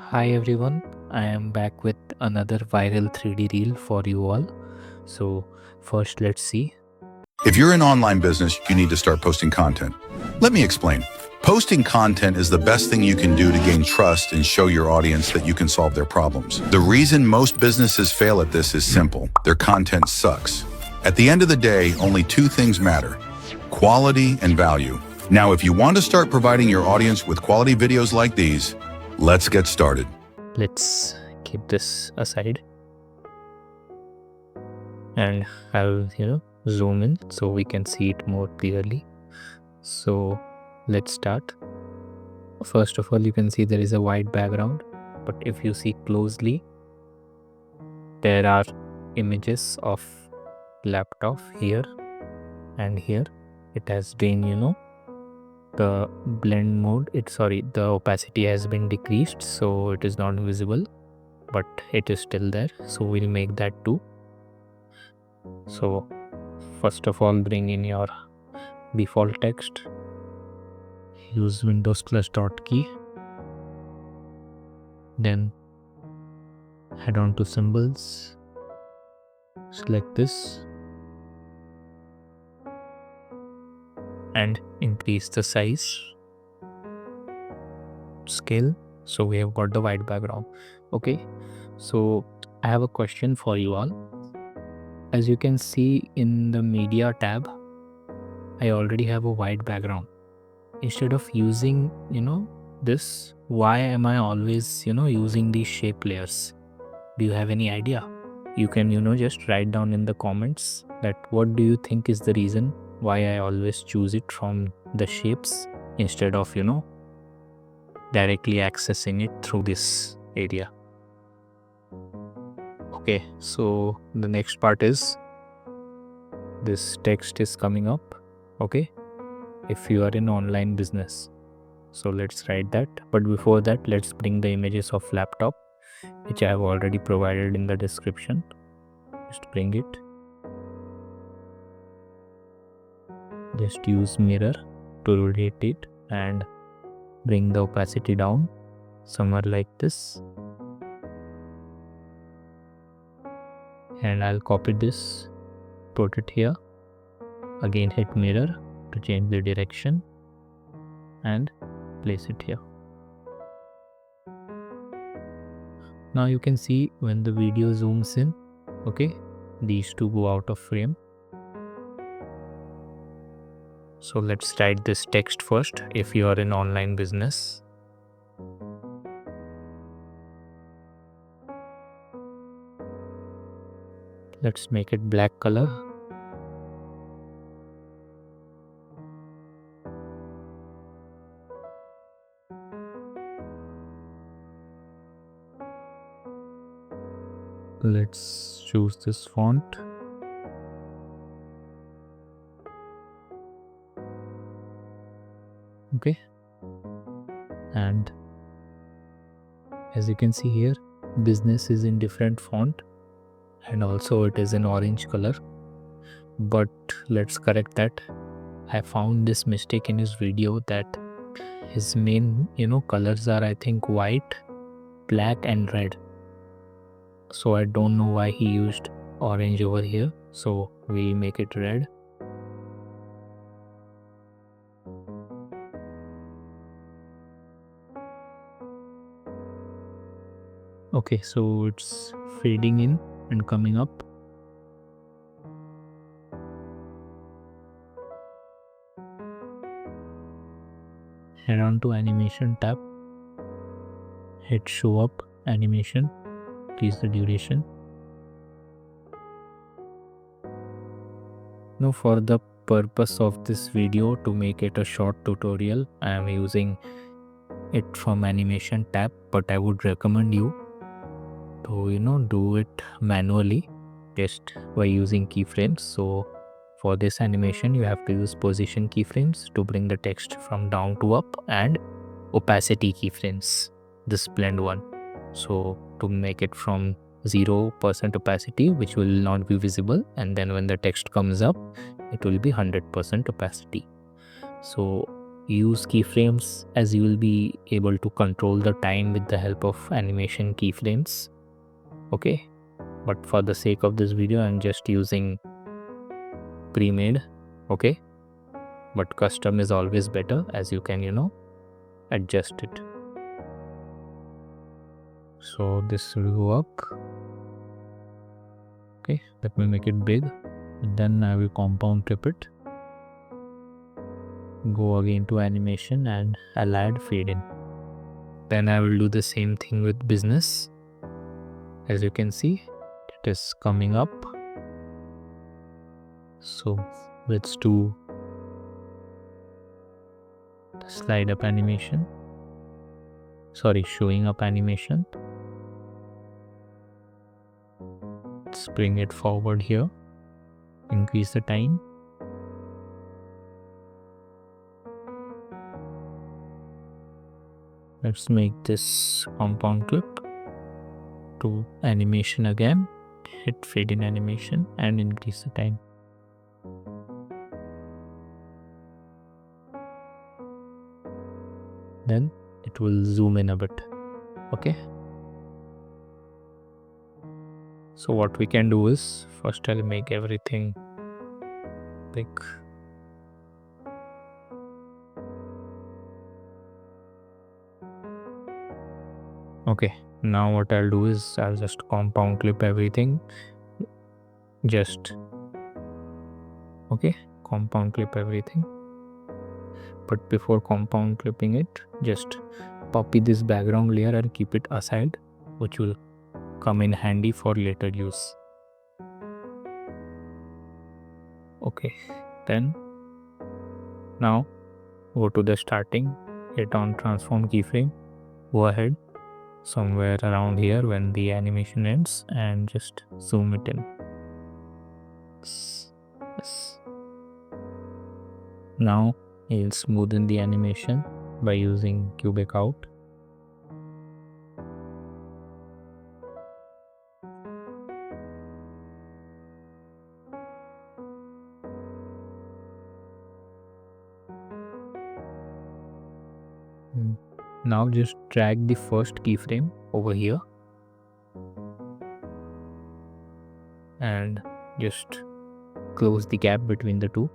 Hi everyone, I am back with another viral 3D reel for you all. So, first, let's see. If you're an online business, you need to start posting content. Let me explain. Posting content is the best thing you can do to gain trust and show your audience that you can solve their problems. The reason most businesses fail at this is simple. Their content sucks. At the end of the day, only two things matter: quality and value. Now, if you want to start providing your audience with quality videos like these, let's get started. Let's keep this aside and I'll zoom in so we can see it more clearly. So, let's start. First of all, you can see there is a white background, but if you see closely, there are images of laptop here and here. It has been the blend mode, the opacity has been decreased, so it is not visible, but it is still there, so we'll make that too. So first of all, bring in your default text, use Windows plus dot key, then head on to symbols, select this and increase the size scale. So we have got the white background. Okay, so I have a question for you all. As you can see in the media tab, I already have a white background. Instead of using this, why am I always using these shape layers? Do you have any idea? You can just write down in the comments that what do you think is the reason why I always choose it from the shapes instead of directly accessing it through this area. Okay, so the next part is this text is coming up. Okay, if you are in online business, so let's write that. But before that, let's bring the images of laptop, which I have already provided in the description. Just bring it. Just use mirror to rotate it and bring the opacity down somewhere like this. And I'll copy this, put it here. Again, hit mirror to change the direction and place it here. Now you can see when the video zooms in, okay, these two go out of frame. So let's write this text first if you are in online business. Let's make it black color. Let's choose this font. Okay, and as you can see here, business is in different font and also it is in orange color, but let's correct that. I found this mistake in his video that his main colors are, I think, white, black and red. So I don't know why he used orange over here, so we make it red. Okay, so it's fading in and coming up. Head on to animation tab, hit show up animation, increase the duration. Now for the purpose of this video, to make it a short tutorial, I am using it from animation tab, but I would recommend you to do it manually just by using keyframes. So for this animation, you have to use position keyframes to bring the text from down to up and opacity keyframes, this blend one. So to make it from 0% opacity, which will not be visible, and then when the text comes up, it will be 100% opacity. So use keyframes, as you will be able to control the time with the help of animation keyframes. Okay, but for the sake of this video I'm just using pre-made. Okay, but custom is always better, as you can adjust it. So this will work. Okay, let me make it big, and then I will compound clip it. Go again to animation and I'll add fade in. Then I will do the same thing with business. As you can see, it is coming up. So let's do the slide up animation. Sorry, showing up animation. Let's bring it forward here. Increase the time. Let's make this compound clip to animation again. Hit fade in animation and increase the time. Then it will zoom in a bit. Okay. So what we can do is, first I'll make everything big. Okay, now what I'll do is I'll just compound clip everything. Compound clip everything. But before compound clipping it, just copy this background layer and keep it aside, which will come in handy for later use. Okay, then now go to the starting, hit on transform keyframe, go ahead somewhere around here when the animation ends and just zoom it in. Yes. Now I'll smoothen the animation by using cubic out. Now just drag the first keyframe over here and just close the gap between the two.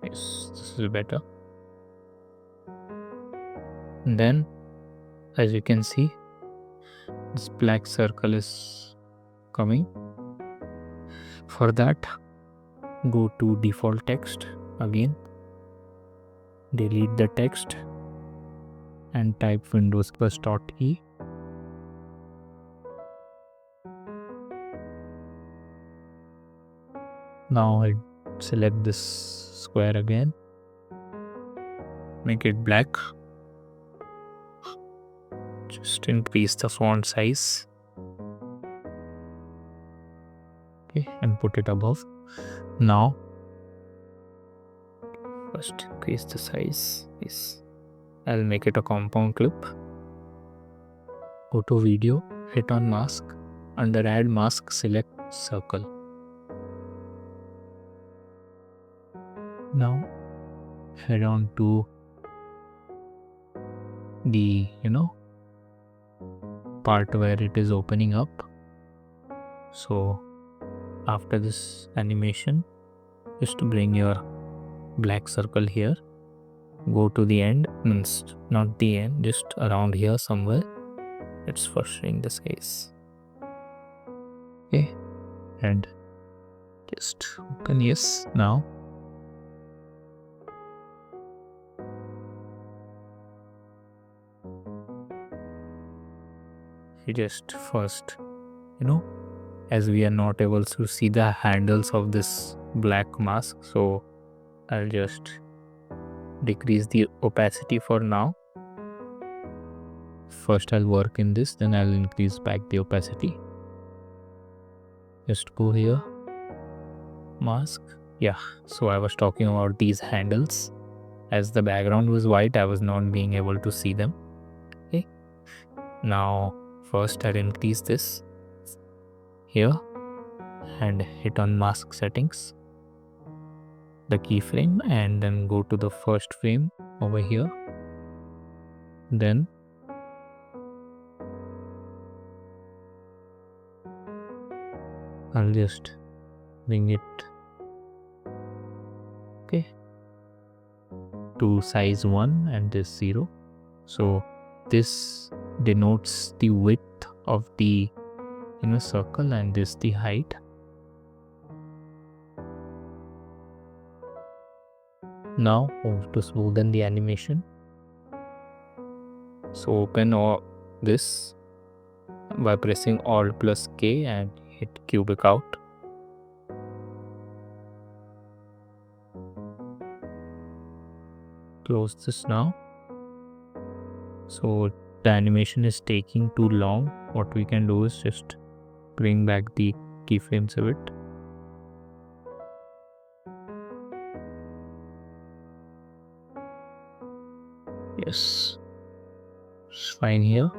Yes, this is better. And then, as you can see, this black circle is coming. For that, go to default text again, delete the text and type Windows +.e. Now I select this square again, make it black, just increase the font size, okay, and put it above. Now first increase the size. Yes, I'll make it a compound clip. Go to video, hit on mask, under add mask select circle. Now head on to the part where it is opening up. So after this animation, just bring your black circle here, go to the end, means not the end, just around here somewhere. It's for showing the size. Okay, and just open. Yes, now you just first as we are not able to see the handles of this black mask, so I'll just decrease the opacity for now. First I'll work in this, then I'll increase back the opacity. Just go here, mask. Yeah, so I was talking about these handles. As the background was white, I was not being able to see them. Okay, Now first I'll increase this here and hit on mask settings, the keyframe, and then go to the first frame over here. Then I'll just bring it to size 1 and this 0. So this denotes the width of the circle, and this the height. Now move to smoothen the animation. So open all this by pressing Alt plus K and hit cubic out. Close this now. So the animation is taking too long. What we can do is just bring back the keyframes a bit. Yes, it's fine here.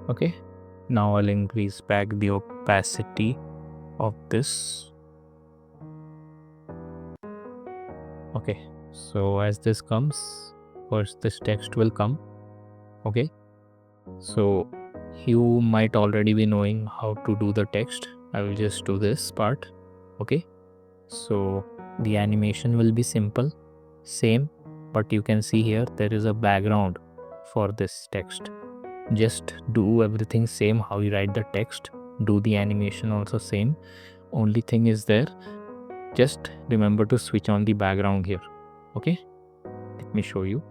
Okay, now I'll increase back the opacity of this. Okay, so as this comes, first this text will come. Okay, so you might already be knowing how to do the text. I will just do this part. Okay, so the animation will be simple, same, but you can see here there is a background for this text. Just do everything same how you write the text, do the animation also same. Only thing is there, just remember to switch on the background here. Okay, let me show you.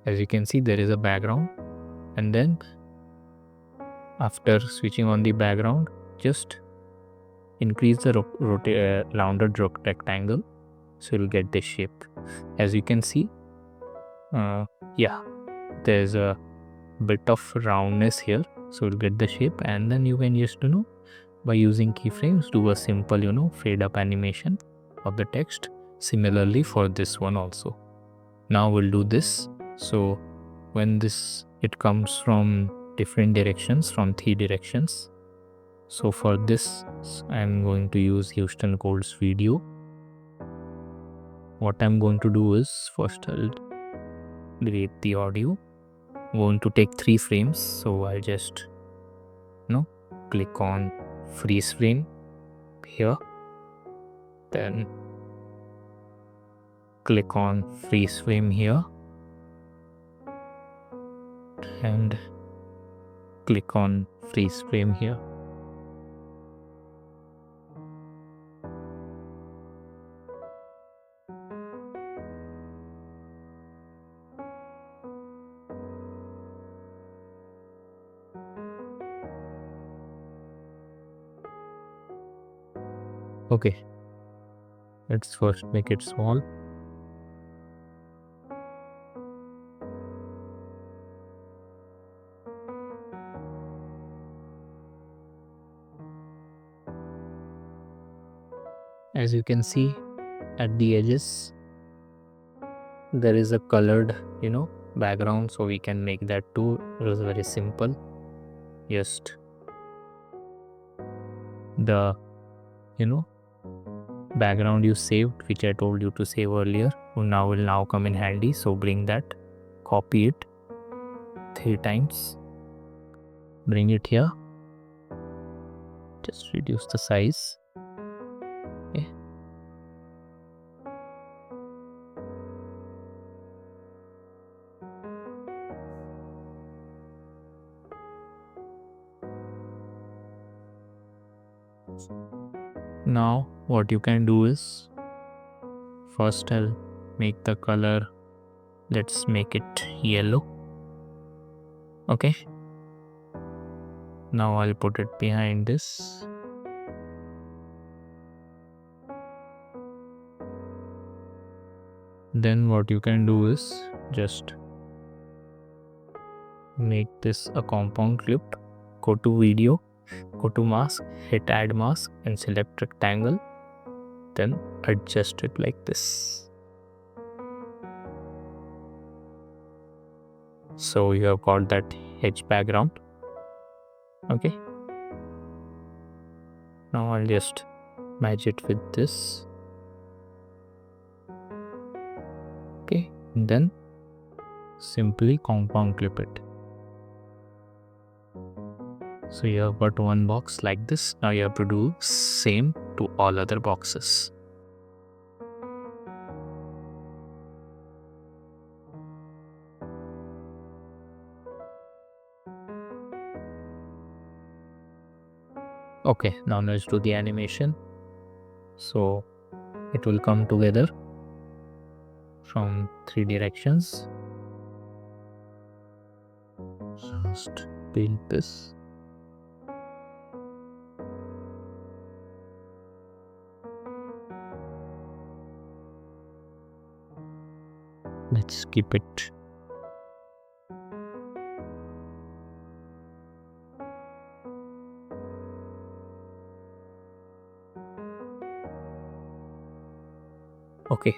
As you can see, there is a background, and then after switching on the background, just increase the rounded rectangle, so you'll get this shape. As you can see, yeah, there's a bit of roundness here, so you'll get the shape. And then you can just by using keyframes do a simple fade up animation of the text. Similarly for this one also. Now we'll do this. So when it comes from different directions, from 3 directions. So for this I'm going to use Houston Cold's video. What I'm going to do is first I'll delete the audio. I'm going to take 3 frames, so I'll just click on freeze frame here, then click on freeze frame here, and click on freeze frame here. Okay, let's first make it small. As you can see, at the edges there is a colored background, so we can make that too. It was very simple. Just the background you saved, which I told you to save earlier, will now come in handy. So bring that, copy it 3 times, bring it here, just reduce the size. Okay, now what you can do is, first I'll make the color, let's make it yellow. Okay, now I'll put it behind this. Then what you can do is just make this a compound clip. Go to video, Go to mask, hit add mask and select rectangle, then adjust it like this. So you have got that hedge background. Okay, now I'll just match it with this. Okay, and then simply compound clip it. So you have got one box like this. Now you have to do same to all other boxes. Okay, now let's do the animation. So it will come together from 3 directions. Just build this. Let's keep it. Okay.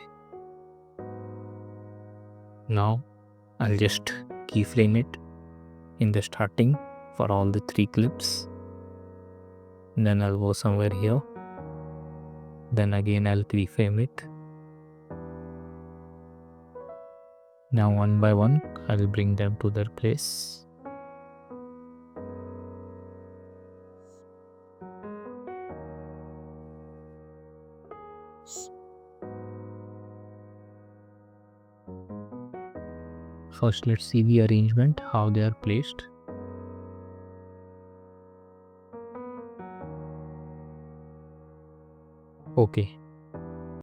Now I'll just keyframe it in the starting for all the 3 clips. And then I'll go somewhere here. Then again I'll keyframe it. Now one by one I'll bring them to their place. First let's see the arrangement, how they are placed. Okay,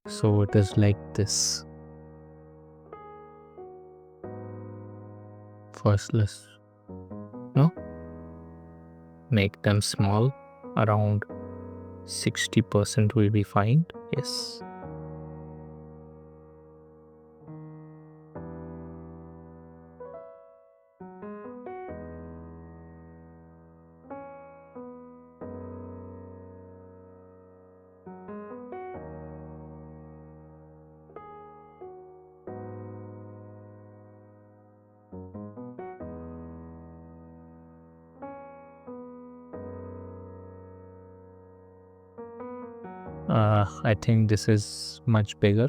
so it is like this. First let's make them small, around 60% will be fine. Yes. I think this is much bigger,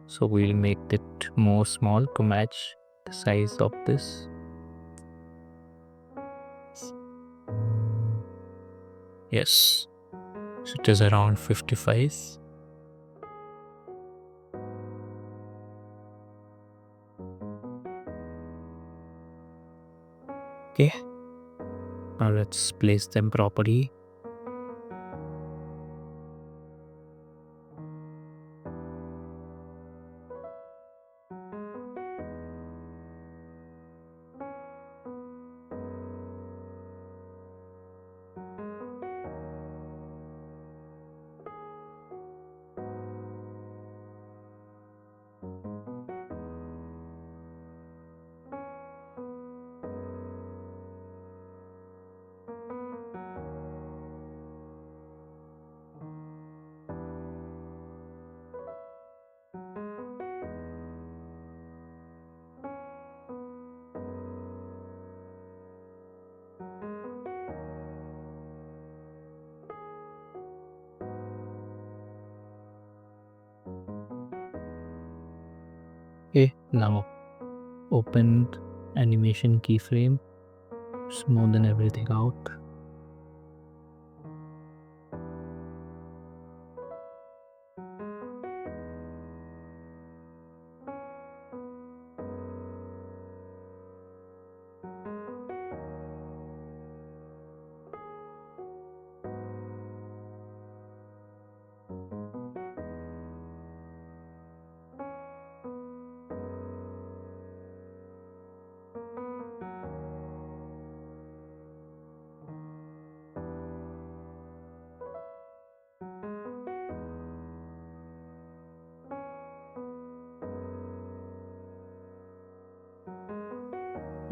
so we'll make it more small to match the size of this. Yes, so it is around 55. Okay, now let's place them properly. Okay, now open animation keyframe, smoothen everything out.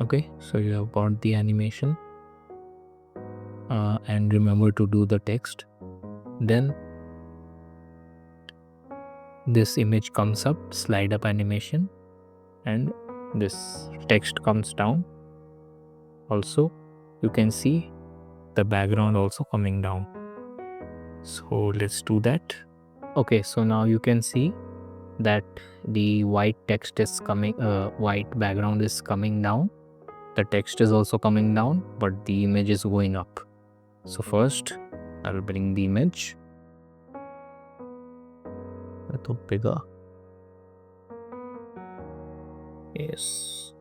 Okay, so you have got the animation. and remember to do the text. Then this image comes up, slide up animation, and this text comes down. Also, you can see the background also coming down. So let's do that. Okay, so now you can see that the white text is coming, white background is coming down. The text is also coming down, but the image is going up. So first, I'll bring the image a little bigger. Yes.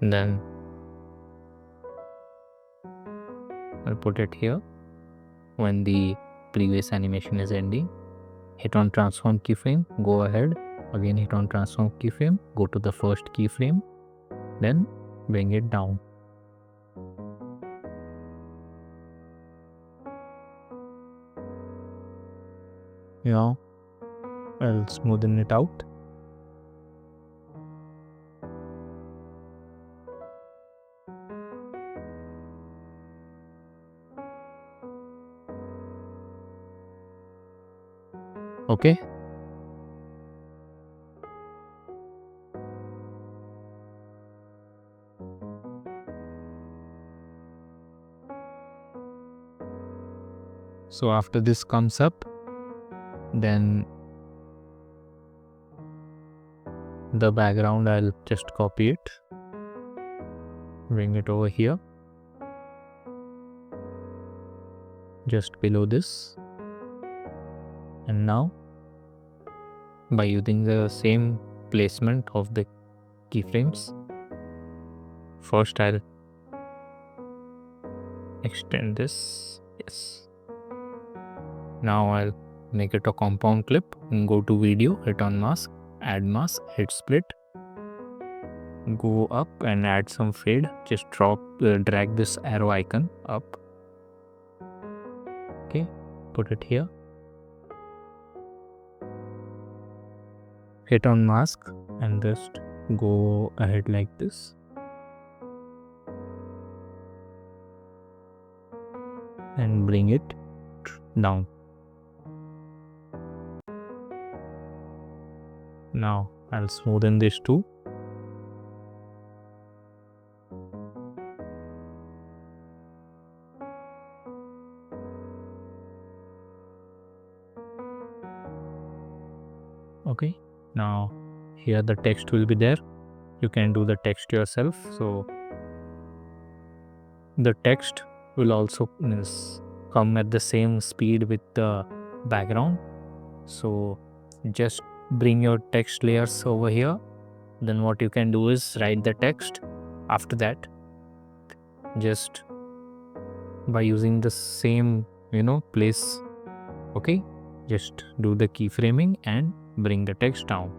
Then I'll put it here. When the previous animation is ending, hit on transform keyframe, go ahead, again hit on transform keyframe, go to the first keyframe, then bring it down. Now I'll smoothen it out. Okay. So after this comes up, then the background, I'll just copy it, bring it over here, just below this. And now, by using the same placement of the keyframes, first I'll extend this. Yes. Now I'll make it a compound clip and go to video, hit on mask, add mask, hit split, go up and add some fade. Just drag this arrow icon up. Okay, put it here. Hit on mask and just go ahead like this. And bring it down. Now I'll smoothen this too. Okay, now here the text will be there. You can do the text yourself. So the text will also come at the same speed with the background. So just bring your text layers over here. Then what you can do is write the text. After that, just by using the same place, okay, just do the keyframing and bring the text down.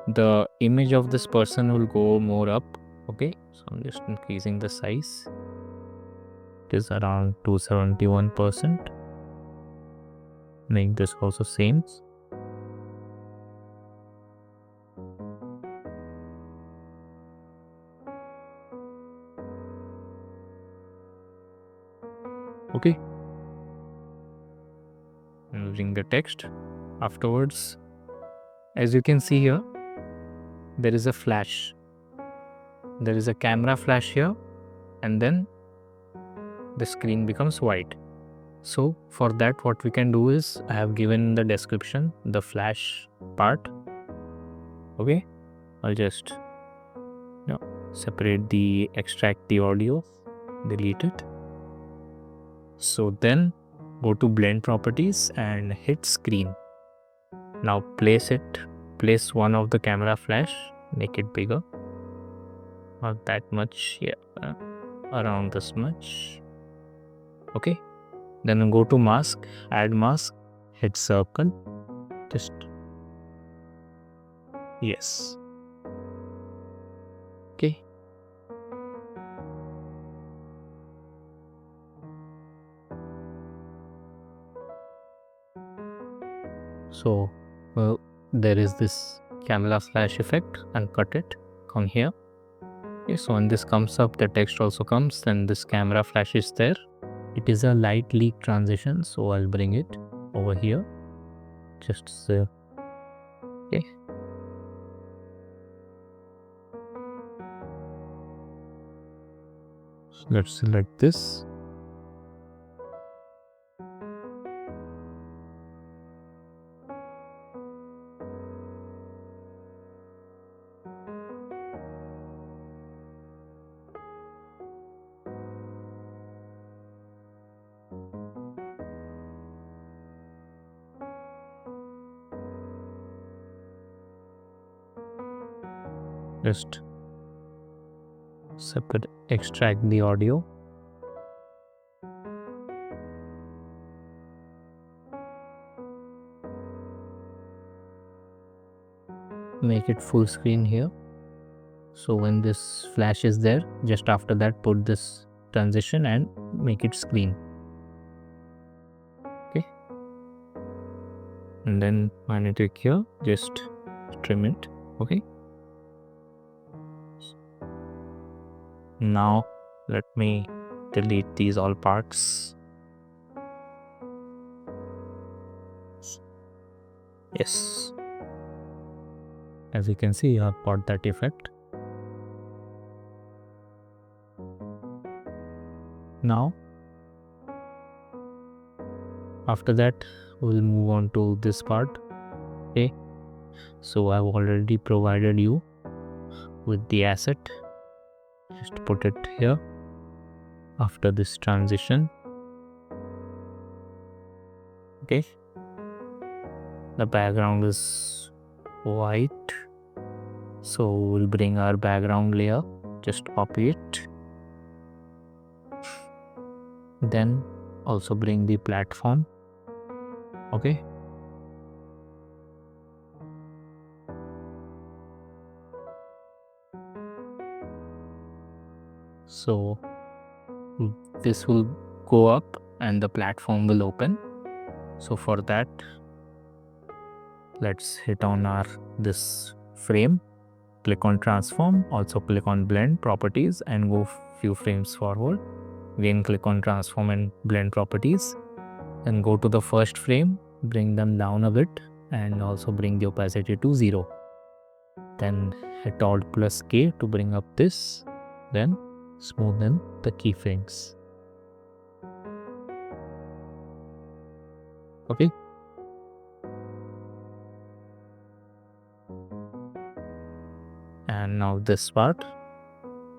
The image of this person will go more up. Okay, so I'm just increasing the size. It is around 271%. Make this also same. Okay, and bring the text. Afterwards, as you can see here, there is a flash. There is a camera flash here, and then the screen becomes white. So for that, what we can do is, I have given the description the flash part. Okay, I'll just separate extract the audio, delete it. So then go to blend properties and hit screen. Now place one of the camera flash, make it bigger, not that much, yeah, around this much. Okay, then go to mask, add mask, hit circle, just yes. Okay, so there is this camera flash effect. I'll cut it, come here Okay, so when this comes up, the text also comes, then this camera flash is there. It is a light leak transition, so I'll bring it over here. Just okay. So let's select this. Just extract the audio. Make it full screen here. So when this flash is there, just after that put this transition and make it screen. Okay. And then magnetic here, just trim it. Okay. Now let me delete these all parts. Yes. As you can see, I've got that effect. Now, after that, we'll move on to this part. Okay. So I've already provided you with the asset. Just put it here after this transition. Okay. The background is white. So we'll bring our background layer. Just copy it. Then also bring the platform. Okay. So this will go up and the platform will open. So for that, let's hit on this frame, click on transform, also click on blend properties and go few frames forward. Again click on transform and blend properties and go to the first frame, bring them down a bit and also bring the opacity to 0. Then hit Alt plus K to bring up this, then smoothen the keyframes. Okay. And now this part,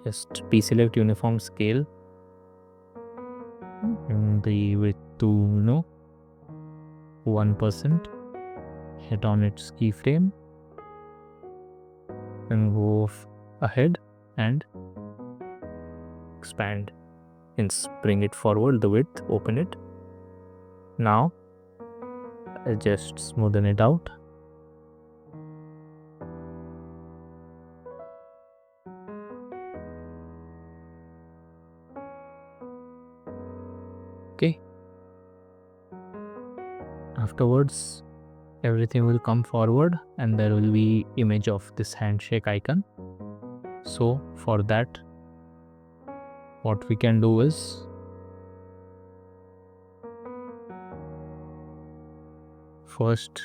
just P-select uniform scale and the width to 1%. Hit on its keyframe and go ahead and expand and bring it forward, the width, open it. Now I just smoothen it out. Okay. Afterwards, everything will come forward and there will be image of this handshake icon. So for that, what we can do is first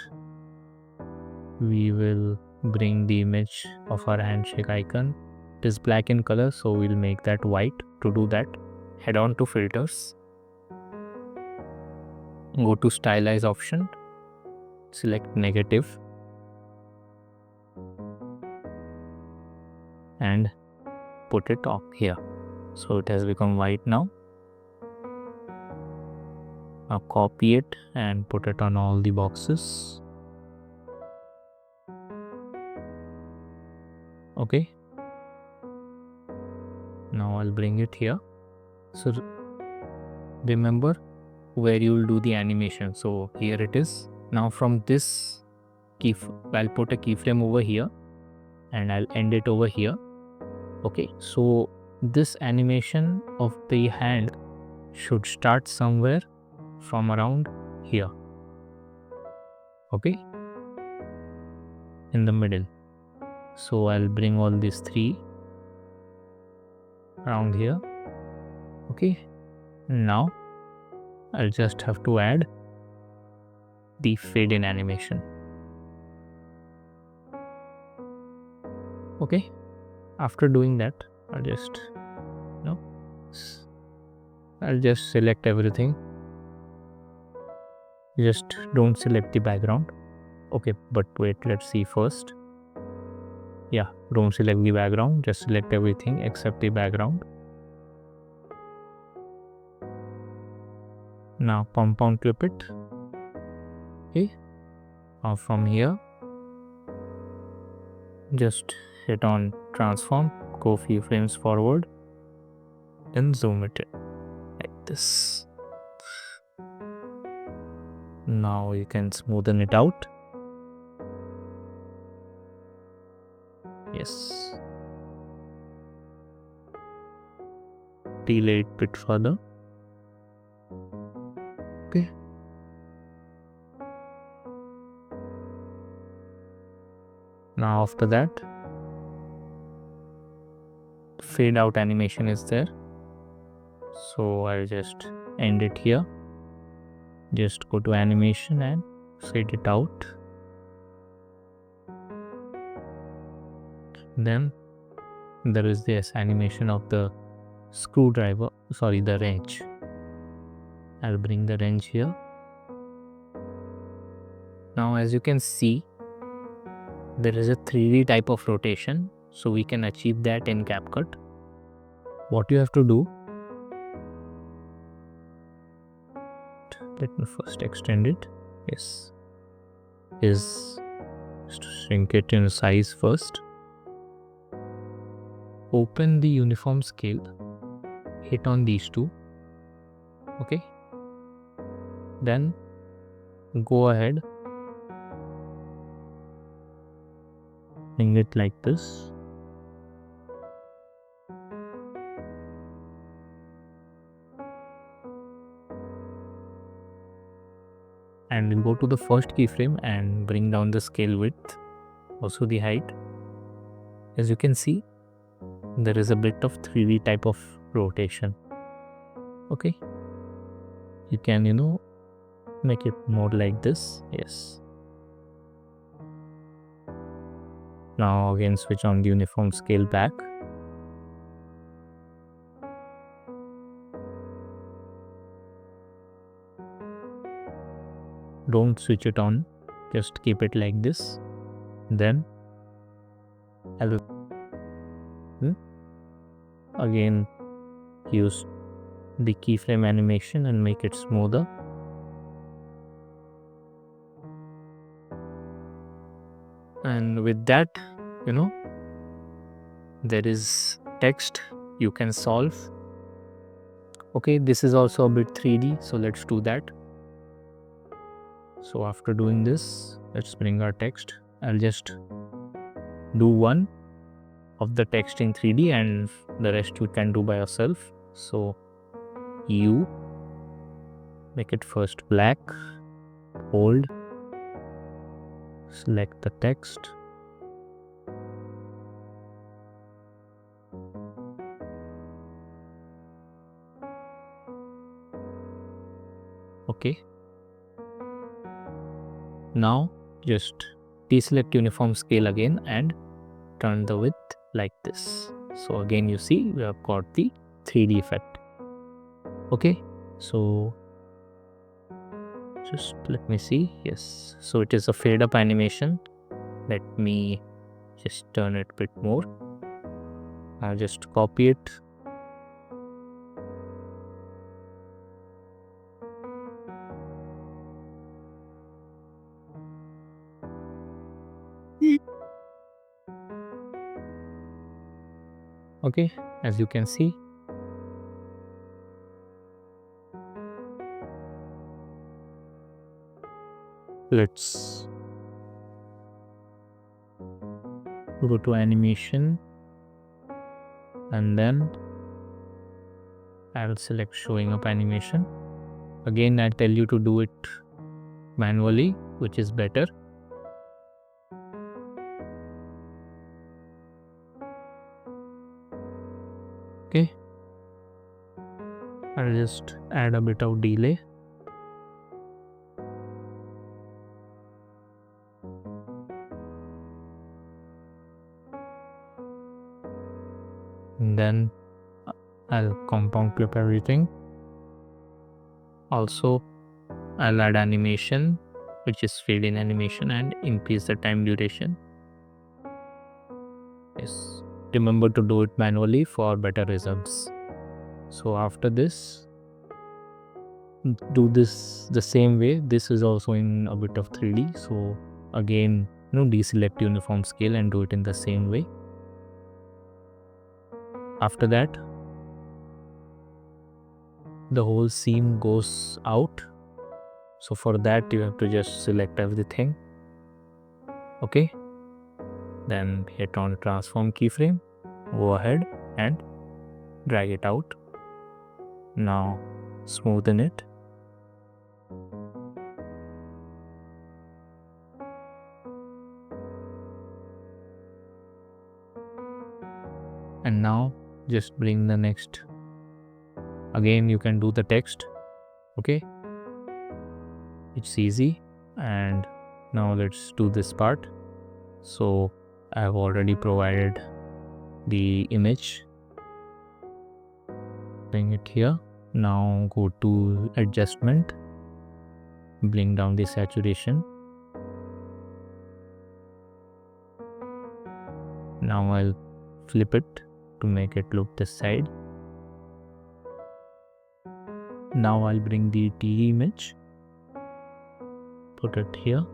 we will bring the image of our handshake icon. It is black in color, so we'll make that white. To do that, head on to filters, go to stylize option, select negative and put it up here. So it has become white now. Now copy it and put it on all the boxes. Okay. Now I'll bring it here. So remember where you will do the animation. So here it is. Now from this I'll put a keyframe over here and I'll end it over here. Okay, so this animation of the hand should start somewhere from around here. Okay, in the middle. So I'll bring all these 3 around here. Okay, now I'll just have to add the fade in animation. Okay, after doing that, I'll just select everything. Just don't select the background. Okay, but wait, let's see first. Yeah, don't select the background, just select everything except the background. Now compound clip it. Okay, now from here just hit on transform, go few frames forward, then zoom it in like this. Now you can smoothen it out. Yes, delay it a bit further. Okay, now after that fade out animation is there, so I'll just end it here. Just go to animation and fade it out. Then there is this animation of the screwdriver, sorry, the wrench. I'll bring the wrench here. Now as you can see, there is a 3D type of rotation, so we can achieve that in Capcut. What you have to do, let me first extend it. Yes, is just shrink it in size first. Open the uniform scale, hit on these two. Okay, then go ahead, bring it like this. And go to the first keyframe and bring down the scale width, also the height. As you can see, there is a bit of 3D type of rotation. Okay, you can make it more like this. Yes, now again switch on the uniform scale back. Don't switch it on, just keep it like this. Then I'll again use the keyframe animation and make it smoother. And with that, there is text you can solve. Okay, this is also a bit 3D, so let's do that. So after doing this, let's bring our text. I'll just do one of the text in 3D and the rest you can do by yourself. So you make it first black, hold, select the text. Okay, now just deselect uniform scale again and turn the width like this. So again you see we have got the 3D effect. Okay, so just let me see. Yes, so it is a fade up animation. Let me just turn it a bit more. I'll just copy it. Okay, as you can see, let's go to animation and then I'll select showing up animation. Again, I tell you to do it manually, which is better. Okay, I'll just add a bit of delay. And then I'll compound clip everything. Also, I'll add animation, which is fade in animation, and increase the time duration. Yes, remember to do it manually for better results. So after this, do this the same way. This is also in a bit of 3D. So again, deselect uniform scale and do it in the same way. After that, the whole seam goes out. So for that, you have to just select everything. Okay. Then hit on transform keyframe. Go ahead and drag it out. Now smoothen it. And now just bring the next. Again, you can do the text. Okay. It's easy. And now let's do this part. So I've already provided the image. Bring it here. Now go to adjustment. Bring down the saturation. Now I'll flip it to make it look this side. Now I'll bring the T image. Put it here.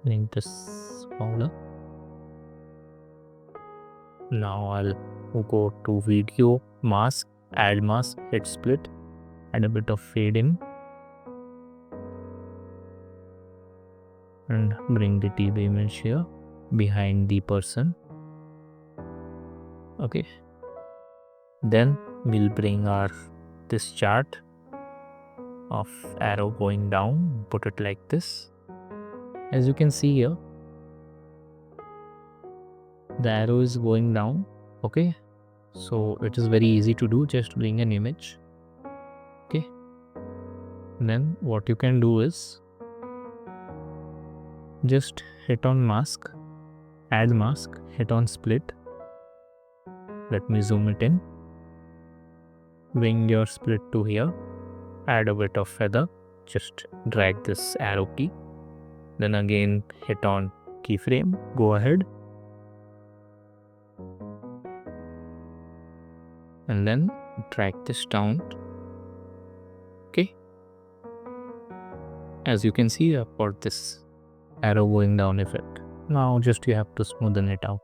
Bring this smaller. Now I'll go to video, mask, add mask, hit split, add a bit of fade in, and bring the TV image here behind the person. Okay. Then we'll bring our this chart of arrow going down, put it like this. As you can see here, the arrow is going down. Okay, so it is very easy to do. Just bring an image. Okay, then what you can do is just hit on mask, add mask, hit on split. Let me zoom it in. Bring your split to here, add a bit of feather, just drag this arrow key, then again hit on keyframe, go ahead, and then drag this down. Okay, as you can see, I've got this arrow going down effect. Now just you have to smoothen it out.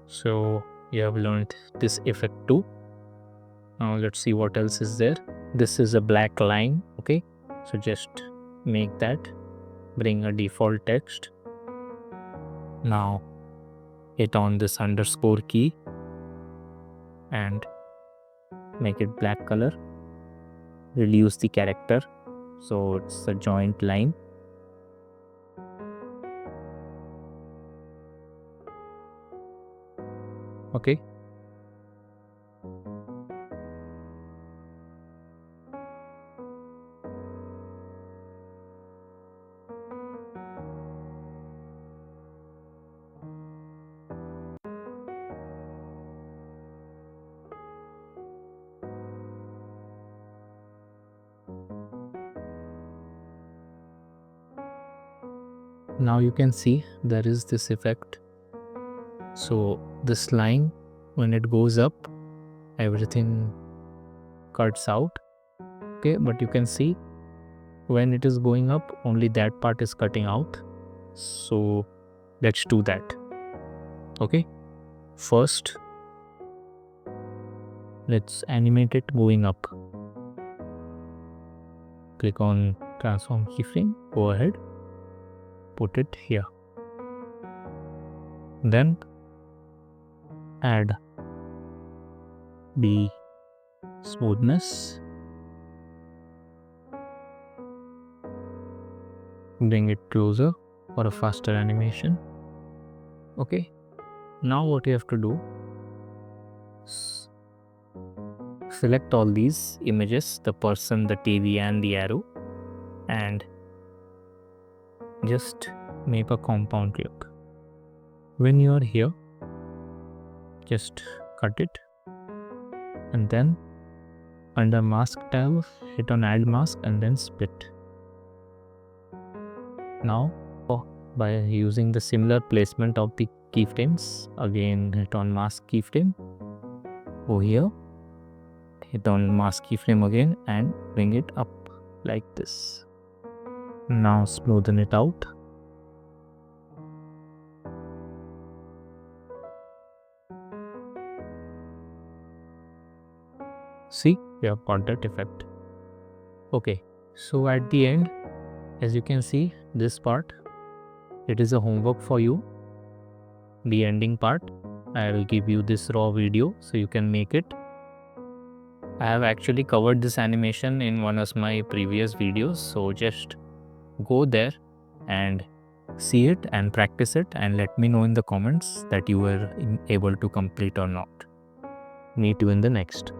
So you have learned this effect too. Now let's see what else is there. This is a black line. Okay, so just make that, bring a default text. Now hit on this underscore key and make it black color. Reduce the character so it's a joint line. Okay. Now you can see there is this effect. So this line, when it goes up, everything cuts out. Okay, but you can see when it is going up, only that part is cutting out. So let's do that. Okay, first let's animate it going up. Click on transform keyframe, go ahead, put it here. Then add the smoothness. bring it closer for a faster animation. Okay, now what you have to do, select all these images, the person, the TV and the arrow, and just make a compound look. When you are here, just cut it, and then under mask tab, hit on add mask and then split. Now by using the similar placement of the keyframes, again hit on mask keyframe, over here, hit on mask keyframe again and bring it up like this. Now smoothen it out. See, we have got that effect. Okay, so at the end, as you can see, this part, it is a homework for you. The ending part, I will give you this raw video so you can make it. I have actually covered this animation in one of my previous videos, so just go there and see it and practice it and let me know in the comments that you were able to complete or not. Meet you in the next.